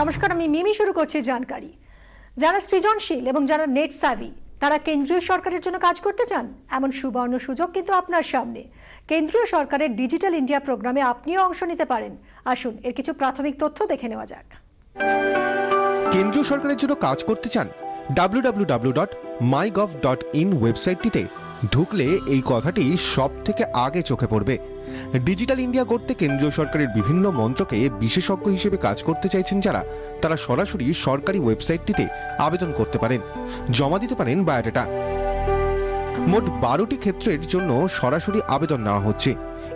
নমস্কার, আমি মিমি। শুরু করছি জানকারি। যারা সৃজনশীল এবং যারা নেট সাভি তারা কেন্দ্রীয় সরকারের জন্য কাজ করতে চান, এমন সুবর্ণ সুযোগ কিন্তু আপনার সামনে। কেন্দ্রীয় সরকারের ডিজিটাল ইন্ডিয়া প্রোগ্রামে আপনিও অংশ নিতে পারেন। আসুন এর কিছু প্রাথমিক তথ্য দেখে নেওয়া যাক। কেন্দ্রীয় সরকারের জন্য কাজ করতে চান? www.mygov.in ওয়েবসাইটটিতে ঢুকলে এই কথাটি সব থেকে আগে চোখে পড়বে। ডিজিটাল ইন্ডিয়া গড়তে কেন্দ্রীয় সরকারের বিভিন্ন মন্ত্রকে বিশেষজ্ঞ হিসেবে কাজ করতে চাইছেন যারা, তারা সরাসরি সরকারি ওয়েবসাইটটিতে আবেদন করতে পারেন, জমা দিতে পারেন বায়োডাটা। মোট 12টি ক্ষেত্রের জন্য সরাসরি আবেদন নেওয়া হচ্ছে।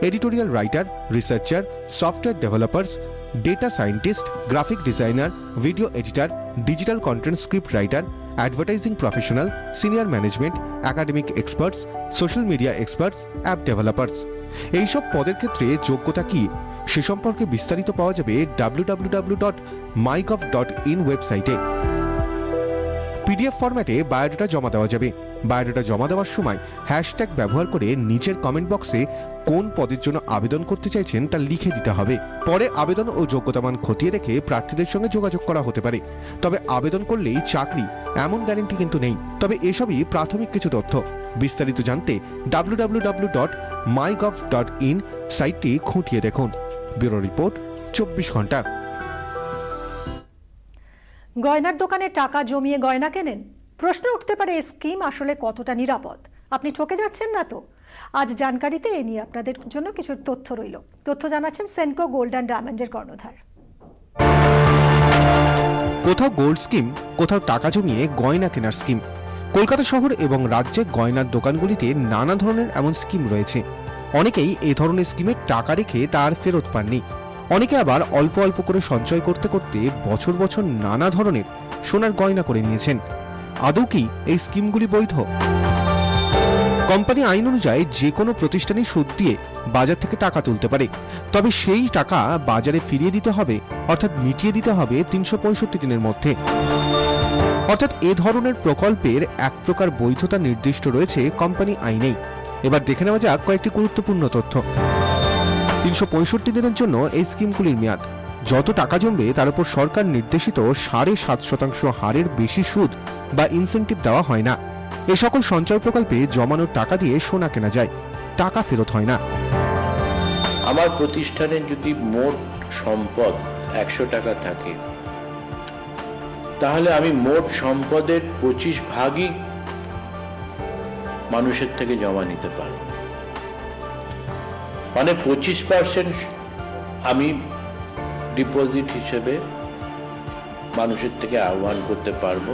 Editorial writer, researcher, software developers, data scientist, graphic designer, video editor, digital content script writer, advertising professional, senior management, academic experts, social media experts, app developers. এইসব পদের ক্ষেত্রে যোগ্যতা কি সে সম্পর্কে বিস্তারিত পাওয়া যাবে www.mygov.in ওয়েবসাইটে। পিডিএফ ফরম্যাটে বায়োডাটা জমা দেওয়া যাবে। বায়োডাটা জমা দেওয়ার সময় হ্যাশট্যাগ ব্যবহার করে নিচের কমেন্ট বক্সে কোন পদের জন্য আবেদন করতে চাইছেন তা লিখে দিতে হবে। পরে আবেদন ও যোগ্যতামান খতিয়ে দেখে প্রার্থীদের সঙ্গে যোগাযোগ করা হতে পারে। তবে আবেদন করলেই চাকরি এমন গ্যারান্টি কিন্তু নেই। তবে এসবই প্রাথমিক কিছু তথ্য। বিস্তারিত জানতে www.mygov.in সাইটটি খুঁটিয়ে দেখুন। ব্যুরো রিপোর্ট, 24 ঘন্টা। গয়নার দোকানে টাকা জমিয়ে গয়না কেনেন? প্রশ্ন উঠতে পারে এই স্কিম আসলে কতটা নিরাপদ। আপনি ঠকে যাচ্ছেন না তো? আজ জানকারিতে এ নিয়ে আপনাদের জন্য কিছু তথ্য রইল। তথ্য জানাচ্ছেন সেনকো গোল্ড অ্যান্ড ডায়মন্ডের কর্ণধার। কোথাও গোল্ড স্কিম, কোথাও টাকা জমিয়ে গয়না কেনার স্কিম। কলকাতা শহর এবং রাজ্যে গয়নার দোকানগুলিতে নানা ধরনের এমন স্কিম রয়েছে। অনেকেই এই ধরনের স্কিমে টাকা রেখে তার ফেরত পাননি। অনেকে আবার অল্প অল্প করে সঞ্চয় করতে করতে বছর বছর নানা ধরনের সোনার গয়না করে নিয়েছেন। আদৌ কি এই স্কিমগুলি বৈধ? কোম্পানি আইন অনুযায়ী যে কোনো প্রতিষ্ঠানই সুদ দিয়ে বাজার থেকে টাকা তুলতে পারে, তবে সেই টাকা বাজারে ফিরিয়ে দিতে হবে, অর্থাৎ মিটিয়ে দিতে হবে 365 দিনের মধ্যে। অর্থাৎ এ ধরনের প্রকল্পের এক প্রকার বৈধতা নির্দিষ্ট রয়েছে কোম্পানি আইনেই। এবার দেখে নেওয়া যাক কয়েকটি গুরুত্বপূর্ণ তথ্য। 365 দিনের জন্য এই স্কিমগুলির মেয়াদ। যত টাকা জমবে তার উপর সরকার নির্দেশিত 7.5% হারের বেশি সুদ বা ইনসেন্টিভ দেওয়া হয় না। এ সকল সঞ্চয় প্রকল্পে জমানোর টাকা দিয়ে সোনা কেনা যায়, টাকা ফেরত হয় না। আমার প্রতিষ্ঠানের যদি মোট সম্পদ 100 টাকা থাকে, তাহলে আমি মোট সম্পদের 25 ভাগই মানুষের থেকে জমা নিতে পারব। মানে 25% আমি ডিপোজিট হিসেবে মানুষের থেকে আহ্বান করতে পারবো,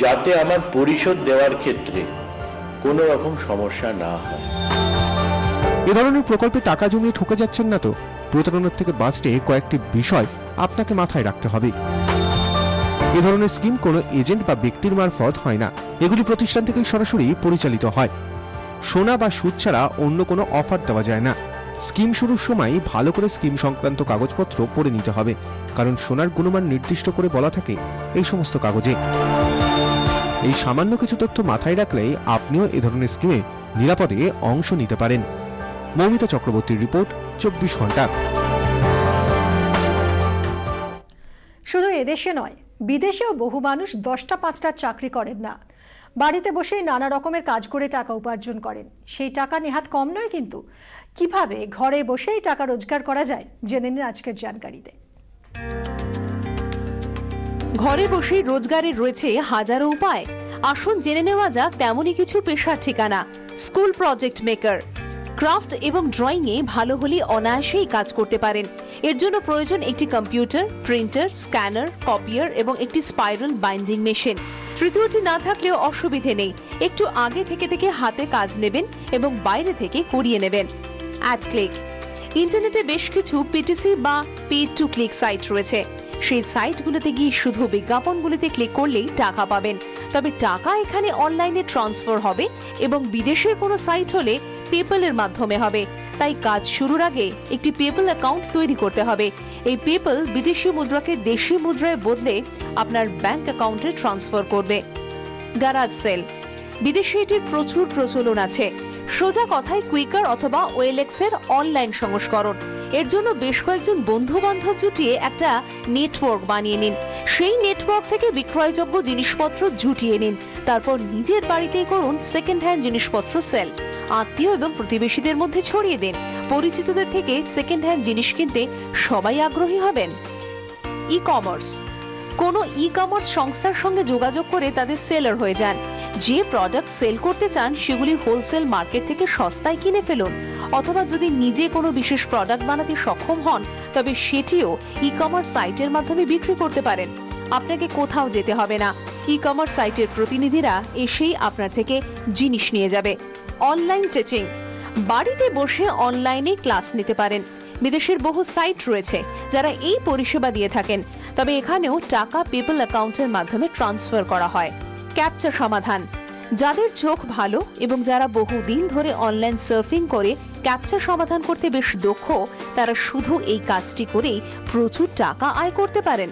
যাতে আমার পরিশোধ দেওয়ার ক্ষেত্রে কোনো রকম সমস্যা না হয়। এ ধরনের প্রকল্পে টাকা জমিয়ে ঠকে যাচ্ছেন না তো? প্রতারণার থেকে বাঁচতে কয়েকটি বিষয় আপনাকে মাথায় রাখতে হবে। এ ধরনের স্কিম কোনো এজেন্ট বা ব্যক্তির মারফত হয় না। এগুলি প্রতিষ্ঠান থেকেই সরাসরি পরিচালিত হয়। সোনা বা সুদ ছাড়া অন্য কোনো অফার দেওয়া যায় না। স্কিম শুরুর সময় ভালো করে স্কিম সংক্রান্ত কাগজপত্র পড়ে নিতে হবে, কারণ সোনার গুণমান নির্দিষ্ট করে বলা থাকে এই সমস্ত কাগজে। এই সামান্য কিছু তথ্য মাথায় রাখলেই আপনিও এ ধরনের স্কিমে নিরাপদে অংশ নিতে পারেন। মৌমিতা চক্রবর্তীর রিপোর্ট, 24 ঘন্টা। শুধু এদেশে নয়, বিদেশেও বহু মানুষ 10টা 5টা চাকরি করেন না। বাড়িতে বসেই নানা রকমের কাজ করে টাকা উপার্জন করেন। সেই টাকা নেহাত কম নয়, কিন্তু কিভাবে ঘরে বসেই টাকা রোজগার করা যায় জেনে নিন আজকের জানকারিতে। ঘরে বসেই রোজগারের রয়েছে হাজারো উপায়। আসুন জেনে নেওয়া যাক তেমনই কিছু পেশার ঠিকানা। School project maker. ক্রাফট এবং ড্রয়িং এ ভালো হলে অনায়াসেই কাজ করতে পারেন। এর জন্য প্রয়োজন একটি কম্পিউটার, প্রিন্টার, স্ক্যানার, কপিয়ার এবং একটি স্পাইরাল বাইন্ডিং মেশিন। তৃতীয়টি না থাকলেও অসুবিধে নেই, একটু আগে থেকে হাতে কাজ নেবেন এবং বাইরে থেকে করিয়ে নেবেন। Ad click. ইন্টারনেটে বেশ কিছু পিটিসি বা পে টু ক্লিক সাইট রয়েছে। সেই সাইটগুলোতে গিয়ে শুধু বিজ্ঞাপনগুলিতে ক্লিক করলেই টাকা পাবেন। তবে টাকা এখানে অনলাইনে ট্রান্সফার হবে এবং বিদেশের কোনো সাইট হলে পেপ্যালের মাধ্যমে হবে। তাই কাজ শুরুর আগে একটি পেপ্যাল অ্যাকাউন্ট তৈরি করতে হবে। এই পেপ্যাল বিদেশি মুদ্রাকে দেশি মুদ্রায় বদলে আপনার ব্যাংক অ্যাকাউন্টে ট্রান্সফার করবে। Garage sale. বিদেশে এটির প্রচুর প্রচলন আছে। সোজা কথায় কুইকার অথবা OLX এর অনলাইন সংস্করণ। এর জন্য বেশ কয়েকজন বন্ধু বান্ধব জুটিয়ে একটা নেটওয়ার্ক বানিয়ে নিন। সেই নেটওয়ার্ক থেকে বিক্রয়যোগ্য জিনিসপত্র জুটিয়ে নিন। তারপর নিজের বাড়িতেই করুন সেকেন্ড হ্যান্ড জিনিসপত্র সেল। আত্মীয় এবং প্রতিবেশীদের মধ্যে ছড়িয়ে দিন। পরিচিতদের থেকে সেকেন্ড হ্যান্ড জিনিস কিনতে সবাই আগ্রহী হবেন। E commerce. কোনো ই কমার্স সংস্থার সঙ্গে যোগাযোগ করে তাদের সেলার হয়ে যান। যে প্রোডাক্ট সেল করতে চান সেগুলি হোলসেল মার্কেট থেকে সস্তায় কিনে ফেলুন। অথবা যদি নিজে কোনো বিশেষ প্রোডাক্ট বানাতে সক্ষম হন তবে সেটিও ই কমার্স সাইটের মাধ্যমে বিক্রি করতে পারেন। আপনাকে কোথাও যেতে হবে না। ই কমার্স সাইটের প্রতিনিধিরা এসেই আপনার থেকে জিনিস নিয়ে যাবে। Online teaching. বাড়িতে বসে অনলাইনে ক্লাস নিতে পারেন। বিদেশের বহু সাইট রয়েছে যারা এই পরিষেবা দিয়ে থাকেন, তবে এখানেও টাকা পেপ্যাল অ্যাকাউন্টের মাধ্যমে ট্রান্সফার করা হয়। ক্যাপচা সমাধান। যাদের চোখ ভালো এবং যারা বহুদিন ধরে অনলাইন সার্ফিং করে ক্যাপচা সমাধান করতে বেশ দক্ষ, তারা শুধু এই কাজটি করেই প্রচুর টাকা আয় করতে পারেন।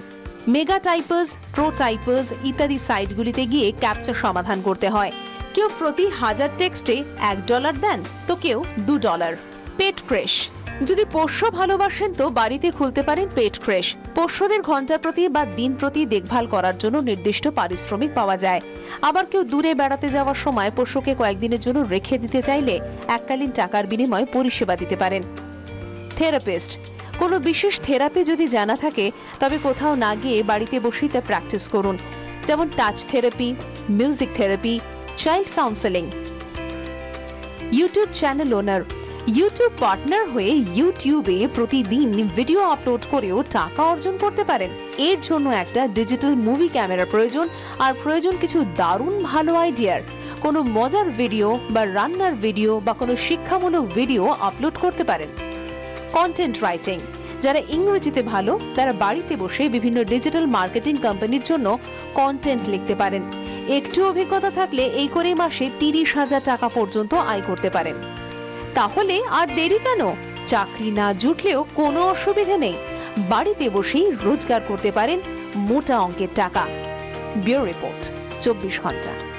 মেগা টাইপার্স, প্রো টাইপার্স ইত্যাদি সাইটগুলিতে গিয়ে ক্যাপচা সমাধান করতে হয়। কেউ প্রতি 1000 টেক্সটে $1 দেন, তো কেউ $2। পেট ক্রেশ। যদি পোষ্য ভালোবাসেন তো বাড়িতে খুলতে পারেন পেট ক্রেশ। পোষ্যদের ঘন্টা প্রতি বা দিন প্রতি দেখভাল করার জন্য নির্দিষ্ট পারিশ্রমিক পাওয়া যায়। আবার কেউ দূরে বেড়াতে যাওয়ার সময় পোষ্যকে কয়েকদিনের জন্য রেখে দিতে চাইলে এককালীন টাকার বিনিময়ে পরিষেবা দিতে পারেন। থেরাপিস্ট। কোনো বিশেষ থেরাপি যদি জানা থাকে তবে কোথাও না গিয়ে বাড়িতে বসেই তা প্র্যাকটিস করুন, যেমন touch therapy, music therapy, child counselling. YouTube channel owner. YouTube partner হয়ে ইউটিউবে প্রতিদিন ভিডিও আপলোড করেও টাকা অর্জন করতে পারেন। এর জন্য একটা ডিজিটাল মুভি ক্যামেরা প্রয়োজন, আর প্রয়োজন কিছু দারুণ ভালো আইডিয়ার। কোনো মজার ভিডিও বা রান্নার ভিডিও বা কোনো শিক্ষামূলক ভিডিও আপলোড করতে পারেন। Content writing. যারা ইংরেজিতে ভালো তারা বাড়িতে বসে বিভিন্ন ডিজিটাল মার্কেটিং কোম্পানির জন্য কন্টেন্ট লিখতে পারেন। একটু অভিজ্ঞতা থাকলে এই করে মাসে 30,000 টাকা পর্যন্ত আয় করতে পারেন। তাহলে আর দেরি কেন? চাকরি না জুটলেও কোনো অসুবিধা নেই, বাড়িতে বসেই রোজগার করতে পারেন মোটা অঙ্কের টাকা। ব্যুরো রিপোর্ট, 24 ঘন্টা।